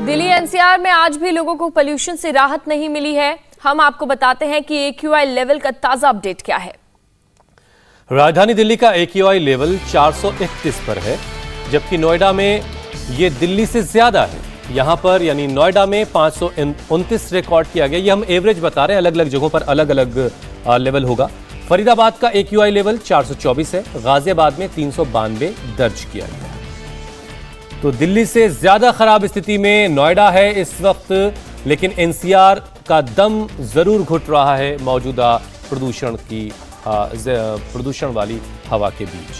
Delhi NCR में आज भी लोगों को पोल्यूशन से राहत नहीं मिली है। हम आपको बताते हैं कि AQI लेवल का ताजा अपडेट क्या है। राजधानी दिल्ली का AQI लेवल 431 पर है, जबकि नोएडा में ये दिल्ली से ज्यादा है। यहां पर यानी नोएडा में 529 रिकॉर्ड किया गया। ये हम एवरेज बता रहे हैं, अलग अलग जगहों पर अलग अलग लेवल होगा। फरीदाबाद का AQI लेवल 424 है, गाजियाबाद में 392 दर्ज किया गया। तो दिल्ली से ज्यादा खराब स्थिति में नोएडा है इस वक्त, लेकिन एनसीआर का दम जरूर घुट रहा है मौजूदा प्रदूषण वाली हवा के बीच।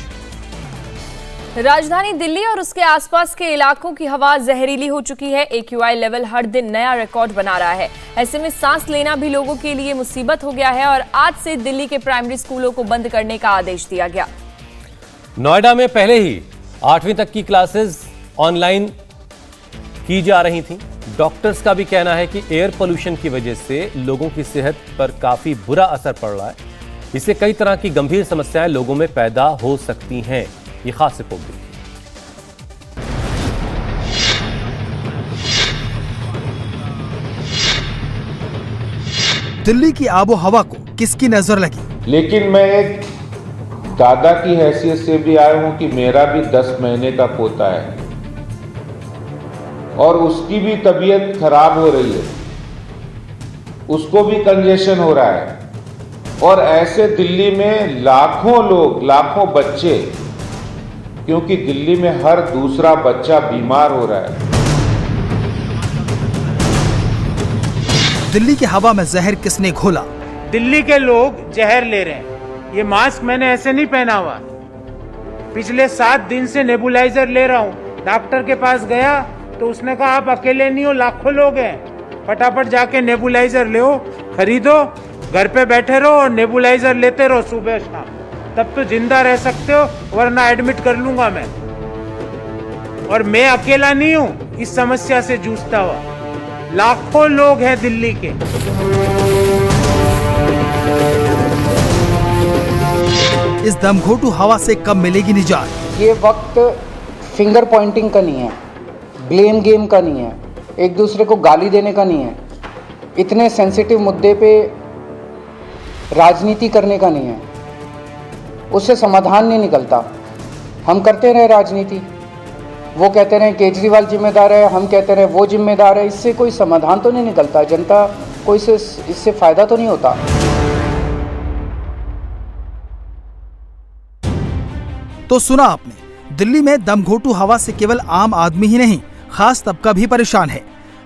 राजधानी दिल्ली और उसके आसपास के इलाकों की हवा जहरीली हो चुकी है। AQI लेवल हर दिन नया रिकॉर्ड बना रहा है। ऐसे में सांस लेना भी लोगों के लिए मुसीबत हो गया है और आज से दिल्ली के प्राइमरी स्कूलों को बंद करने का आदेश दिया गया। नोएडा में पहले ही 8वीं तक की क्लासेस ऑनलाइन की जा रही थी। डॉक्टर्स का भी कहना है कि एयर पोल्यूशन की वजह से लोगों की सेहत पर काफी बुरा असर पड़ रहा है। इससे कई तरह की गंभीर समस्याएं लोगों में पैदा हो सकती हैं। ये खास रिपोर्ट देखिए। दिल्ली की आबो हवा को किसकी नजर लगी? लेकिन मैं एक दादा की हैसियत से भी आया हूं कि मेरा भी 10 महीने का पोता है और उसकी भी तबीयत खराब हो रही है, उसको भी कंजेशन हो रहा है। और ऐसे दिल्ली में लाखों लोग, लाखों बच्चे, क्योंकि दिल्ली में हर दूसरा बच्चा बीमार हो रहा है। दिल्ली की हवा में जहर किसने घोला? दिल्ली के लोग जहर ले रहे हैं। ये मास्क मैंने ऐसे नहीं पहना हुआ, पिछले 7 दिन से नेबुलाइजर ले रहा हूँ। डॉक्टर के पास गया तो उसने कहा आप अकेले नहीं हो, लाखों लोग हैं, फटाफट जाके नेबुलाइजर ले हो, खरीदो, घर पे बैठे रहो और नेबुलाइजर लेते रहो सुबह शाम, तब तो जिंदा रह सकते हो, वरना एडमिट कर लूंगा मैं। और मैं अकेला नहीं हूँ इस समस्या से जूझता हुआ, लाखों लोग हैं दिल्ली के। इस दमघोटू हवा से कब मिलेगी निजात? ये वक्त फिंगर पॉइंटिंग का नहीं है, ब्लेम गेम का नहीं है, एक दूसरे को गाली देने का नहीं है, इतने सेंसिटिव मुद्दे पे राजनीति करने का नहीं है। उससे समाधान नहीं निकलता। हम करते रहे राजनीति, वो कहते रहे केजरीवाल जिम्मेदार है, हम कहते रहे वो जिम्मेदार है, इससे कोई समाधान तो नहीं निकलता। जनता को इससे फायदा तो नहीं होता। तो सुना आपने, दिल्ली में दमघोटू हवा से केवल आम आदमी ही नहीं, खास तबका भी परेशान है।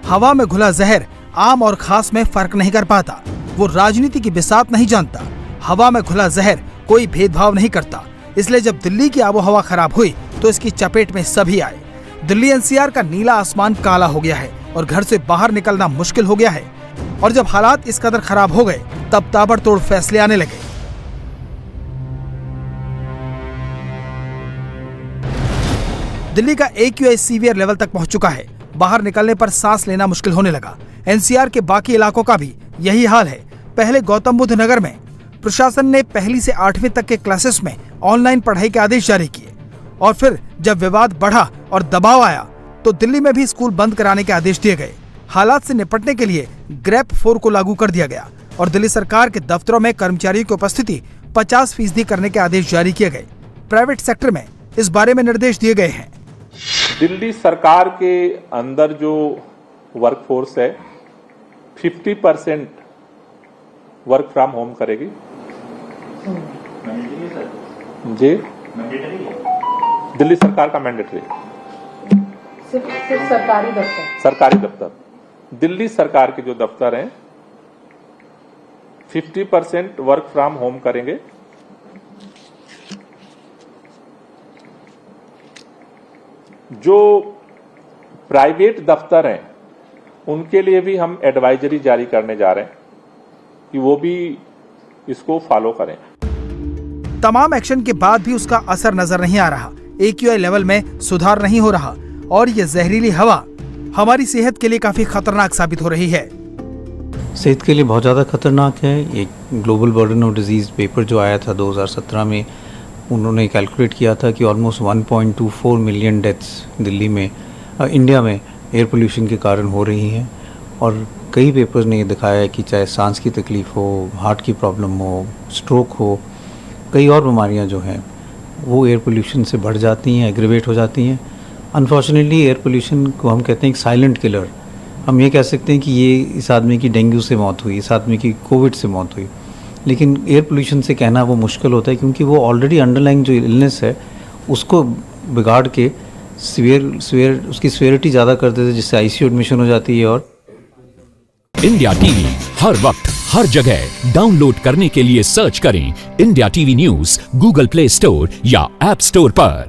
हवा में घुला जहर आम और खास में फर्क नहीं कर पाता। वो राजनीति की बिसात नहीं जानता। हवा में घुला जहर कोई भेदभाव नहीं करता। इसलिए जब दिल्ली की आबोहवा खराब हुई तो इसकी चपेट में सभी आए। दिल्ली एनसीआर का नीला आसमान काला हो गया है और घर से बाहर निकलना मुश्किल हो गया है। और जब हालात इस कदर खराब हो गए तब ताबड़तोड़ फैसले आने लगे। दिल्ली का AQI सीवियर लेवल तक पहुंच चुका है। बाहर निकलने पर सांस लेना मुश्किल होने लगा। एनसीआर के बाकी इलाकों का भी यही हाल है। पहले गौतम बुद्ध नगर में प्रशासन ने 1ली से 8वीं तक के क्लासेस में ऑनलाइन पढ़ाई के आदेश जारी किए और फिर जब विवाद बढ़ा और दबाव आया तो दिल्ली में भी स्कूल बंद कराने के आदेश दिए गए। हालात से निपटने के लिए ग्रेप 4 को लागू कर दिया गया और दिल्ली सरकार के दफ्तरों में कर्मचारियों की उपस्थिति 50% करने के आदेश जारी किए गए। प्राइवेट सेक्टर में इस बारे में निर्देश दिए गए हैं। दिल्ली सरकार के अंदर जो वर्कफोर्स है 50% वर्क फ्रॉम होम करेगी। जी, दिल्ली सरकार का मैंडेटरी, सिर्फ सरकारी दफ्तर दिल्ली सरकार के जो दफ्तर हैं 50% वर्क फ्रॉम होम करेंगे। जो प्राइवेट दफ्तर हैं उनके लिए भी हम एडवाइजरी जारी करने जा रहे हैं कि वो भी इसको फॉलो करें। तमाम एक्शन के बाद भी उसका असर नजर नहीं आ रहा। AQI लेवल में सुधार नहीं हो रहा और ये जहरीली हवा हमारी सेहत के लिए काफी खतरनाक साबित हो रही है। सेहत के लिए बहुत ज़्यादा खतरनाक है। एक global burden of disease paper जो आया था 2017 में, उन्होंने कैलकुलेट किया था कि ऑलमोस्ट 1.24 मिलियन डेथ्स दिल्ली में इंडिया में एयर पोल्यूशन के कारण हो रही हैं। और कई पेपर्स ने ये दिखाया है कि चाहे सांस की तकलीफ़ हो, हार्ट की प्रॉब्लम हो, स्ट्रोक हो, कई और बीमारियां जो हैं वो एयर पोल्यूशन से बढ़ जाती हैं, एग्रीवेट हो जाती हैं। अनफॉर्चुनेटली एयर पोल्यूशन को हम कहते हैं एक साइलेंट किलर। हम ये कह सकते हैं कि ये इस आदमी की डेंगू से मौत हुई, इस आदमी की कोविड से मौत हुई, लेकिन एयर पोल्यूशन से कहना वो मुश्किल होता है क्योंकि वो ऑलरेडी अंडरलाइंग जो इलनेस है उसको बिगाड़ के उसकी सीवियरिटी ज़्यादा कर देते हैं, जिससे आईसीयू एडमिशन हो जाती है। और इंडिया टीवी हर वक्त हर जगह डाउनलोड करने के लिए सर्च करें India TV news Google play store या ऐप स्टोर पर।